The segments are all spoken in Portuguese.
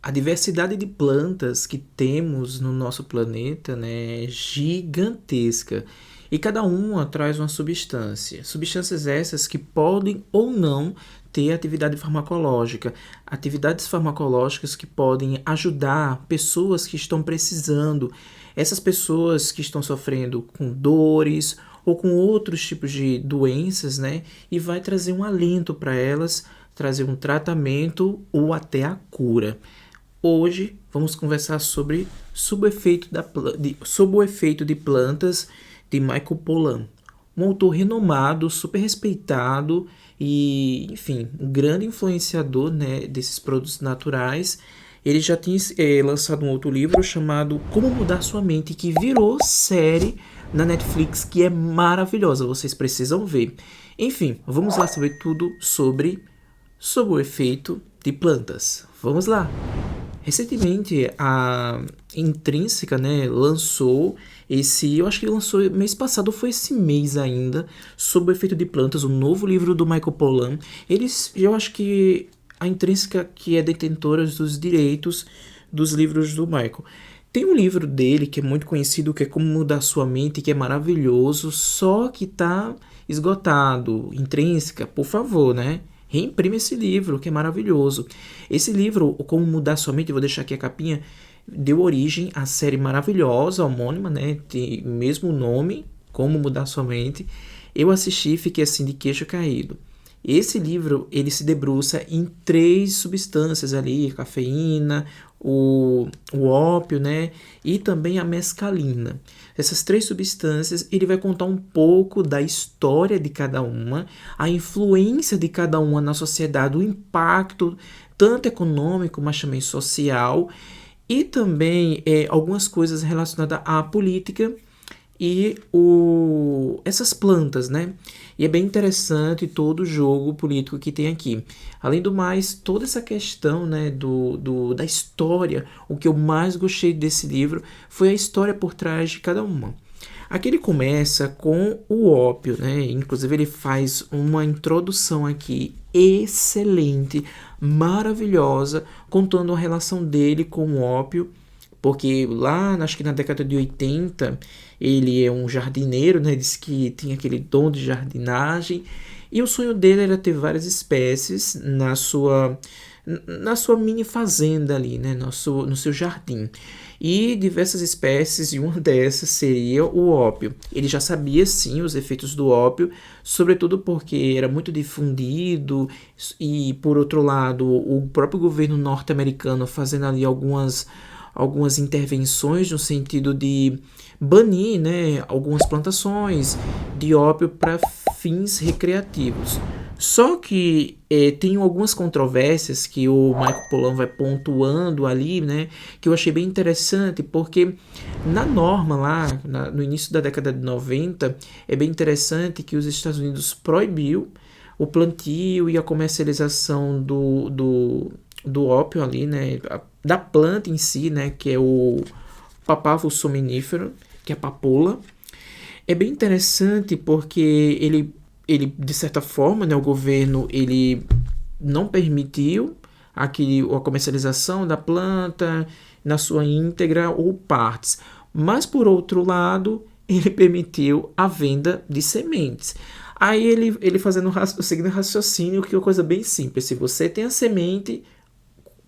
A diversidade de plantas que temos no nosso planeta, né, é gigantesca. E cada uma traz uma substância. Substâncias essas que podem ou não ter atividade farmacológica. Atividades farmacológicas que podem ajudar pessoas que estão precisando. Essas pessoas que estão sofrendo com dores ou com outros tipos de doenças, né? E vai trazer um alento para elas, trazer um tratamento ou até a cura. Hoje vamos conversar sobre o efeito de plantas de Michael Pollan, um autor renomado, super respeitado e, enfim, um grande influenciador, né, desses produtos naturais. Ele já tinha lançado um outro livro chamado Como Mudar Sua Mente, que virou série na Netflix, que é maravilhosa, vocês precisam ver. Enfim, vamos lá saber tudo sobre o efeito de plantas. Vamos lá! Recentemente, a Intrínseca, né, lançou eu acho que lançou mês passado, ou foi esse mês ainda, sobre o efeito de plantas, o novo livro do Michael Pollan. Eu acho que a Intrínseca que é detentora dos direitos dos livros do Michael. Tem um livro dele que é muito conhecido, que é Como Mudar Sua Mente, que é maravilhoso, só que tá esgotado. Intrínseca, por favor, né? Reimprime esse livro, que é maravilhoso. Esse livro, Como Mudar Sua Mente, eu vou deixar aqui a capinha, deu origem à série maravilhosa, homônima, né? De mesmo nome, Como Mudar Sua Mente. Eu assisti e fiquei assim de queixo caído. Esse livro, ele se debruça em três substâncias ali, a cafeína, o ópio, né? E também a mescalina. Essas três substâncias, ele vai contar um pouco da história de cada uma, a influência de cada uma na sociedade, o impacto tanto econômico, mas também social, e também algumas coisas relacionadas à política e essas plantas, né? E é bem interessante todo o jogo político que tem aqui. Além do mais, toda essa questão, né, da história, o que eu mais gostei desse livro foi a história por trás de cada uma. Aqui ele começa com o ópio, né? Inclusive ele faz uma introdução aqui excelente, maravilhosa, contando a relação dele com o ópio, porque lá, acho que na década de 80, ele é um jardineiro, né? Diz que tinha aquele dom de jardinagem. E o sonho dele era ter várias espécies na sua mini fazenda ali, né? No seu jardim. E diversas espécies, e uma dessas seria o ópio. Ele já sabia sim os efeitos do ópio, sobretudo porque era muito difundido, e por outro lado, o próprio governo norte-americano fazendo ali algumas intervenções no sentido de banir, né, algumas plantações de ópio para fins recreativos. Só que tem algumas controvérsias que o Michael Pollan vai pontuando ali, né, que eu achei bem interessante, porque na norma lá, no início da década de 90, é bem interessante que os Estados Unidos proibiu o plantio e a comercialização do ópio ali, né, da planta em si, né, que é o Papaver somnífero, que é a papoula. É bem interessante porque ele de certa forma, né, o governo ele não permitiu a comercialização da planta na sua íntegra ou partes, mas por outro lado ele permitiu a venda de sementes. Aí ele fazendo o seguinte raciocínio, que é uma coisa bem simples: se você tem a semente,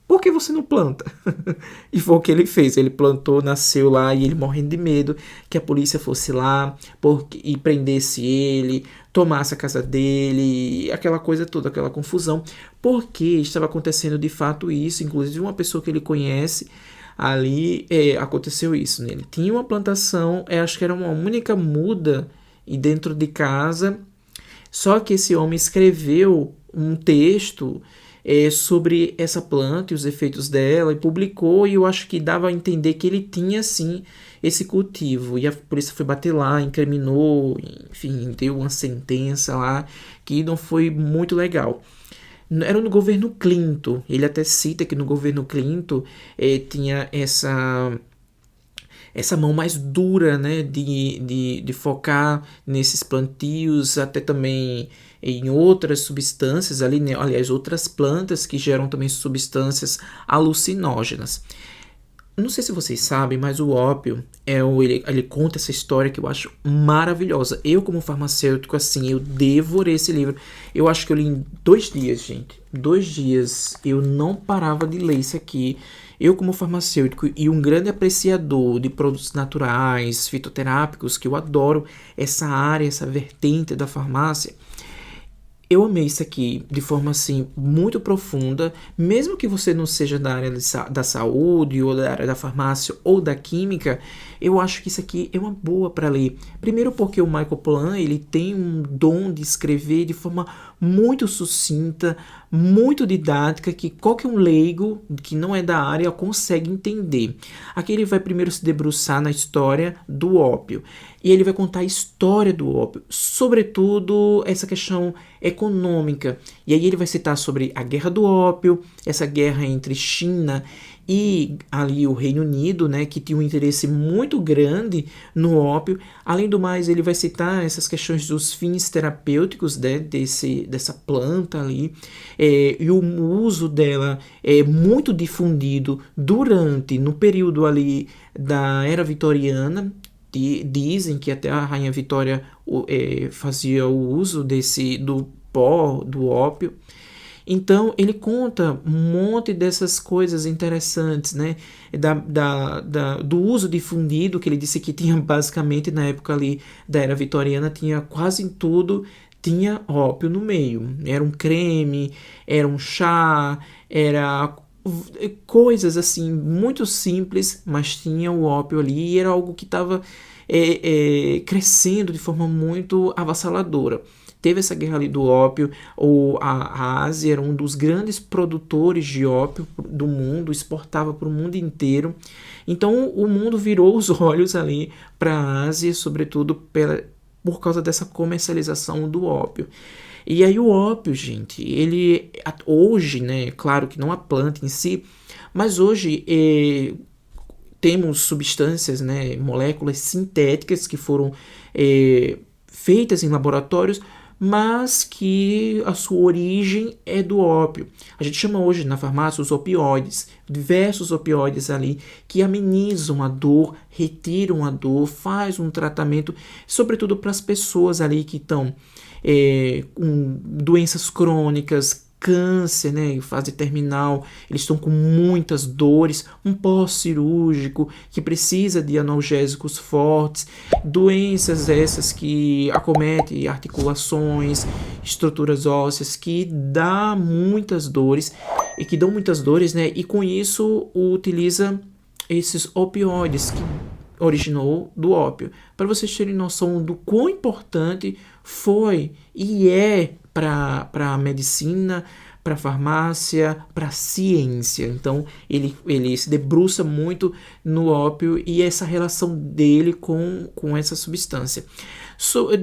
por que você não planta? E foi o que ele fez. Ele plantou, nasceu lá e ele morrendo de medo que a polícia fosse lá e prendesse ele, tomasse a casa dele, aquela coisa toda, aquela confusão. Porque estava acontecendo de fato isso. Inclusive uma pessoa que ele conhece ali, aconteceu isso, né? Ele tinha uma plantação, acho que era uma única muda e dentro de casa. Só que esse homem escreveu um texto sobre essa planta e os efeitos dela e publicou, e eu acho que dava a entender que ele tinha sim esse cultivo, e a polícia foi bater lá, incriminou, enfim, deu uma sentença lá que não foi muito legal. Era no governo Clinton, ele até cita que no governo Clinton tinha essa mão mais dura, né, de focar nesses plantios, até também em outras substâncias ali, né? Aliás, outras plantas que geram também substâncias alucinógenas. Não sei se vocês sabem, mas o ópio ele conta essa história que eu acho maravilhosa. Eu, como farmacêutico, assim, eu devorei esse livro. Eu acho que eu li em 2 dias, gente. 2 dias. Eu não parava de ler isso aqui. Eu, como farmacêutico e um grande apreciador de produtos naturais, fitoterápicos, que eu adoro essa área, essa vertente da farmácia. Eu amei isso aqui de forma assim muito profunda, mesmo que você não seja da área da saúde ou da área da farmácia ou da química, eu acho que isso aqui é uma boa para ler. Primeiro porque o Michael Pollan, ele tem um dom de escrever de forma muito sucinta, muito didática, que qualquer um leigo que não é da área consegue entender. Aqui ele vai primeiro se debruçar na história do ópio. E ele vai contar a história do ópio, sobretudo essa questão econômica. E aí ele vai citar sobre a guerra do ópio, essa guerra entre China e ali o Reino Unido, né, que tinha um interesse muito grande no ópio. Além do mais, ele vai citar essas questões dos fins terapêuticos, né, dessa planta ali, e o uso dela é muito difundido no período ali da Era Vitoriana. Dizem que até a Rainha Vitória fazia o uso do pó, do ópio. Então, ele conta um monte dessas coisas interessantes, né? Do uso difundido, que ele disse que tinha basicamente na época ali da Era Vitoriana, tinha quase em tudo, tinha ópio no meio. Era um creme, era um chá, era coisas assim muito simples, mas tinha o ópio ali e era algo que estava crescendo de forma muito avassaladora. Teve essa guerra ali do ópio, a Ásia era um dos grandes produtores de ópio do mundo, exportava para o mundo inteiro. Então o mundo virou os olhos ali para a Ásia, sobretudo por causa dessa comercialização do ópio. E aí o ópio, gente, ele hoje, né, claro que não a planta em si, mas hoje temos substâncias, né, moléculas sintéticas que foram feitas em laboratórios, mas que a sua origem é do ópio. A gente chama hoje na farmácia os opioides, diversos opioides ali que amenizam a dor, retiram a dor, faz um tratamento, sobretudo para as pessoas ali que estão com doenças crônicas, câncer, né, em fase terminal, eles estão com muitas dores, um pós-cirúrgico que precisa de analgésicos fortes, doenças essas que acometem articulações, estruturas ósseas, que dão muitas dores, né, e com isso utiliza esses opioides que originou do ópio. Para vocês terem noção do quão importante foi e é para a medicina, para a farmácia, para a ciência. Então ele se debruça muito no ópio e essa relação dele com essa substância.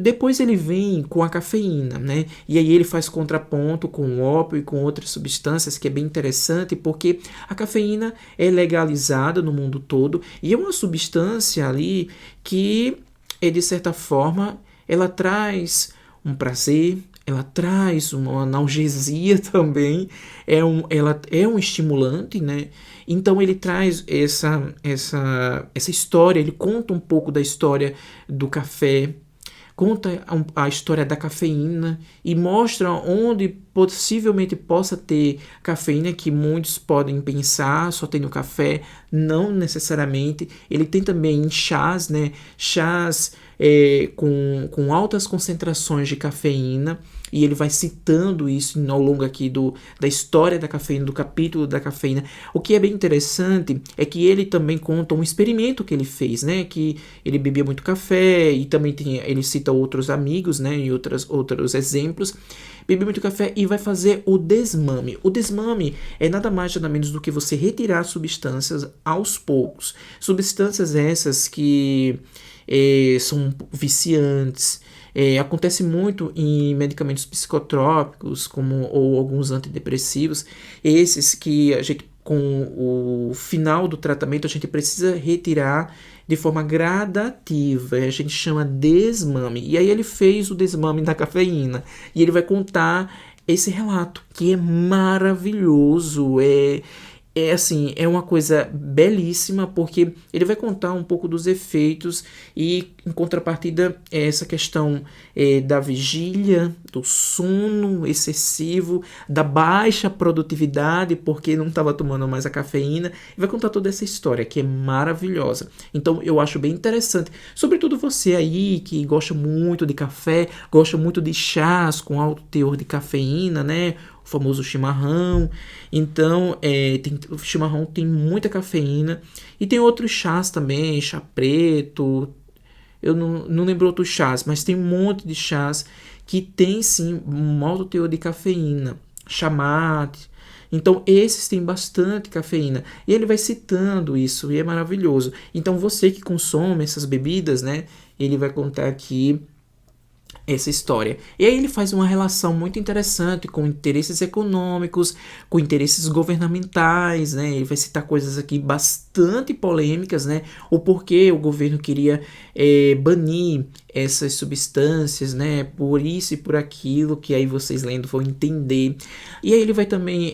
Depois ele vem com a cafeína, né? E aí ele faz contraponto com o ópio e com outras substâncias, que é bem interessante, porque a cafeína é legalizada no mundo todo e é uma substância ali que, de certa forma, ela traz um prazer, ela traz uma analgesia também, ela é um estimulante, né? Então ele traz essa história, ele conta um pouco da história do café, conta a história da cafeína e mostra onde possivelmente possa ter cafeína, que muitos podem pensar só tem no café, não necessariamente. Ele tem também chás, né? Chás com altas concentrações de cafeína, e ele vai citando isso ao longo aqui da história da cafeína, do capítulo da cafeína. O que é bem interessante é que ele também conta um experimento que ele fez, né? Que ele bebia muito café e também ele cita outros amigos, né? E outros exemplos. Bebia muito café e vai fazer o desmame. O desmame é nada mais nada menos do que você retirar substâncias aos poucos. Substâncias essas que são viciantes. Acontece muito em medicamentos psicotrópicos ou alguns antidepressivos, esses que a gente com o final do tratamento, a gente precisa retirar de forma gradativa, a gente chama desmame. E aí ele fez o desmame da cafeína e ele vai contar esse relato que é maravilhoso, assim, é uma coisa belíssima, porque ele vai contar um pouco dos efeitos e, em contrapartida, essa questão da vigília, do sono excessivo, da baixa produtividade, porque não estava tomando mais a cafeína, e vai contar toda essa história, que é maravilhosa. Então, eu acho bem interessante, sobretudo você aí, que gosta muito de café, gosta muito de chás com alto teor de cafeína, né? O famoso chimarrão. Então, o chimarrão tem muita cafeína. E tem outros chás também, chá preto. Eu não lembro outros chás, mas tem um monte de chás que tem sim um alto teor de cafeína. Chá mate. Então, esses têm bastante cafeína. E ele vai citando isso, e é maravilhoso. Então, você que consome essas bebidas, né? Ele vai contar aqui essa história. E aí ele faz uma relação muito interessante com interesses econômicos, com interesses governamentais, né? Ele vai citar coisas aqui bastante polêmicas, né? O porquê o governo queria banir essas substâncias, né? Por isso e por aquilo, que aí vocês lendo vão entender. E aí ele vai também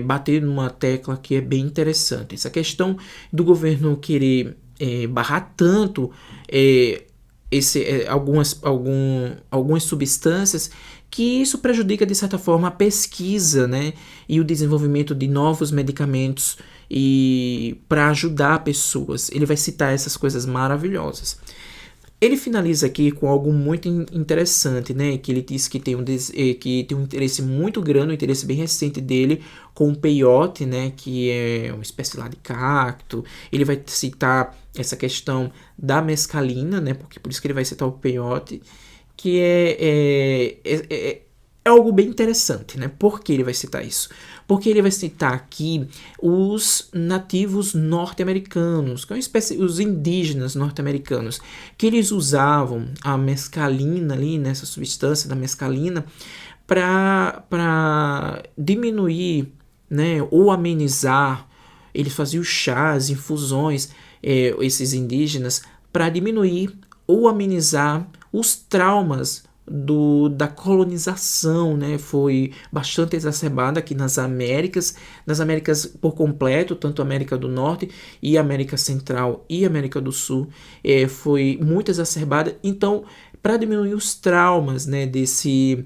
bater numa tecla que é bem interessante. Essa questão do governo querer barrar tanto algumas substâncias, que isso prejudica de certa forma a pesquisa, né, e o desenvolvimento de novos medicamentos e para ajudar pessoas. Ele vai citar essas coisas maravilhosas. Ele finaliza aqui com algo muito interessante, né? Que ele diz que tem que tem um interesse muito grande, um interesse bem recente dele com o peyote, né? Que é uma espécie lá de cacto. Ele vai citar essa questão da mescalina, né? Porque por isso que ele vai citar o peyote, que é algo bem interessante, né? Por que ele vai citar isso? Porque ele vai citar aqui os nativos norte-americanos, que é uma espécie, os indígenas norte-americanos, que eles usavam a mescalina ali, nessa substância da mescalina, para diminuir, né, ou amenizar. Eles faziam chás, infusões, esses indígenas, para diminuir ou amenizar os traumas da colonização, né? Foi bastante exacerbada aqui nas Américas por completo, tanto a América do Norte e a América Central e América do Sul, foi muito exacerbada. Então, para diminuir os traumas, né, desse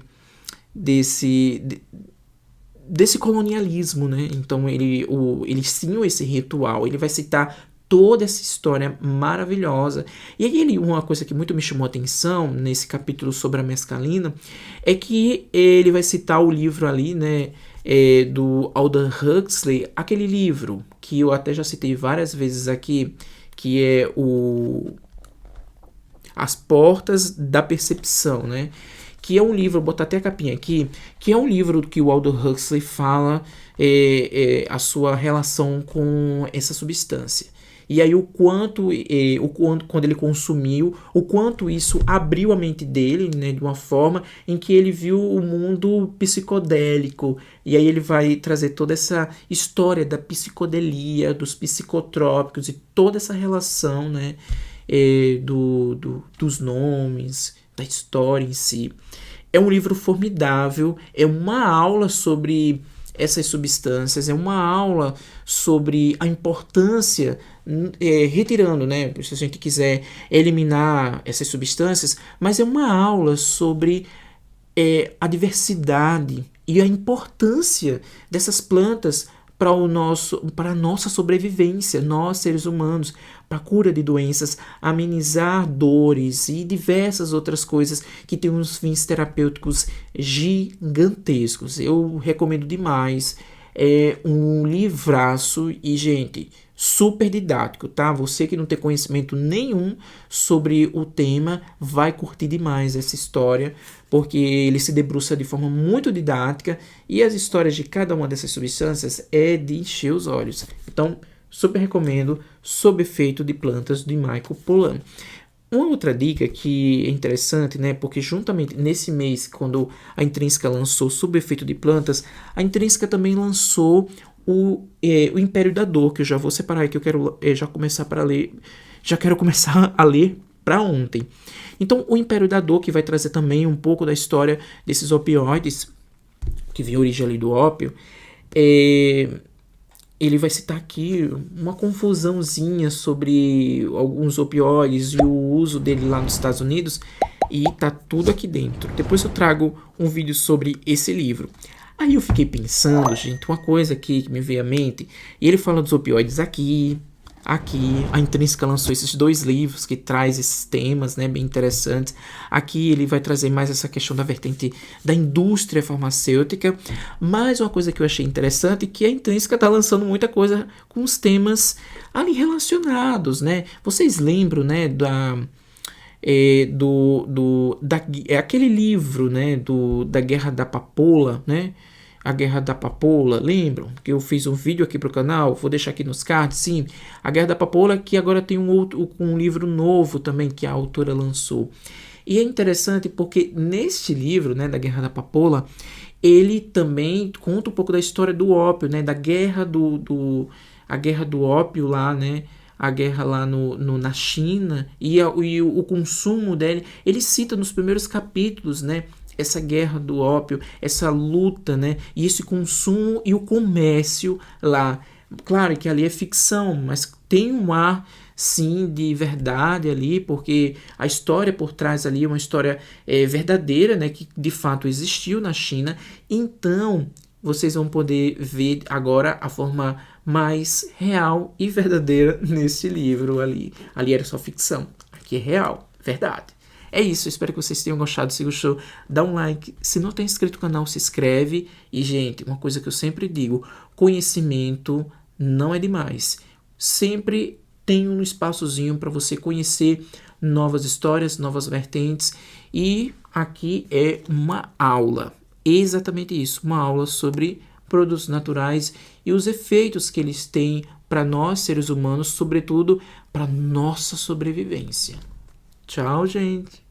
colonialismo, né? Então eles tinham esse ritual. Ele vai citar toda essa história maravilhosa. E aí uma coisa que muito me chamou a atenção nesse capítulo sobre a mescalina é que ele vai citar o livro ali, né, do Aldous Huxley, aquele livro que eu até já citei várias vezes aqui, que é As Portas da Percepção, né? Que é um livro, vou botar até a capinha aqui, que é um livro que o Aldous Huxley fala a sua relação com essa substância. E aí quando ele consumiu, o quanto isso abriu a mente dele, né, de uma forma em que ele viu o mundo psicodélico. E aí ele vai trazer toda essa história da psicodelia, dos psicotrópicos e toda essa relação, né, dos nomes, da história em si. É um livro formidável, é uma aula sobre essas substâncias, é uma aula sobre a importância, retirando, né, se a gente quiser eliminar essas substâncias, mas é uma aula sobre a diversidade e a importância dessas plantas para a nossa sobrevivência, nós seres humanos, para a cura de doenças, amenizar dores e diversas outras coisas que têm uns fins terapêuticos gigantescos. Eu recomendo demais. É um livraço e, gente, super didático, tá? Você que não tem conhecimento nenhum sobre o tema vai curtir demais essa história, porque ele se debruça de forma muito didática e as histórias de cada uma dessas substâncias é de encher os olhos. Então, super recomendo, Sob Efeito de Plantas, de Michael Pollan. Uma outra dica que é interessante, né, porque juntamente nesse mês, quando a Intrínseca lançou Sob Efeito de Plantas, a Intrínseca também lançou o Império da Dor, que eu já vou separar aqui, eu quero já começar para ler, já quero começar a ler para ontem. Então, o Império da Dor, que vai trazer também um pouco da história desses opioides, que vem a origem ali do ópio, ele vai citar aqui uma confusãozinha sobre alguns opioides e o uso dele lá nos Estados Unidos, e tá tudo aqui dentro. Depois eu trago um vídeo sobre esse livro. Aí eu fiquei pensando, gente, uma coisa aqui que me veio à mente, e ele fala dos opioides aqui, a Intrínseca lançou esses 2 livros que traz esses temas, né, bem interessantes. Aqui ele vai trazer mais essa questão da vertente da indústria farmacêutica. Mas uma coisa que eu achei interessante é que a Intrínseca está lançando muita coisa com os temas ali relacionados, né? Vocês lembram, né, aquele livro, né, da Guerra da Papoula, né? A Guerra da Papoula, lembram? Que eu fiz um vídeo aqui pro canal, vou deixar aqui nos cards, sim. A Guerra da Papoula, que agora tem um livro novo também que a autora lançou. E é interessante porque neste livro, né, da Guerra da Papoula, ele também conta um pouco da história do ópio, né, da guerra a guerra do ópio lá, né, a guerra lá na China e o consumo dele. Ele cita nos primeiros capítulos, né, essa guerra do ópio, essa luta, né, e esse consumo e o comércio lá. Claro que ali é ficção, mas tem um ar, sim, de verdade ali, porque a história por trás ali é uma história verdadeira, né, que de fato existiu na China. Então, vocês vão poder ver agora a forma mais real e verdadeira nesse livro ali. Ali era só ficção, aqui é real, verdade. É isso, espero que vocês tenham gostado. Se gostou, dá um like. Se não está inscrito no canal, se inscreve. E, gente, uma coisa que eu sempre digo, conhecimento não é demais. Sempre tem um espaçozinho para você conhecer novas histórias, novas vertentes. E aqui é uma aula, exatamente isso, uma aula sobre produtos naturais e os efeitos que eles têm para nós, seres humanos, sobretudo para nossa sobrevivência. Tchau, gente!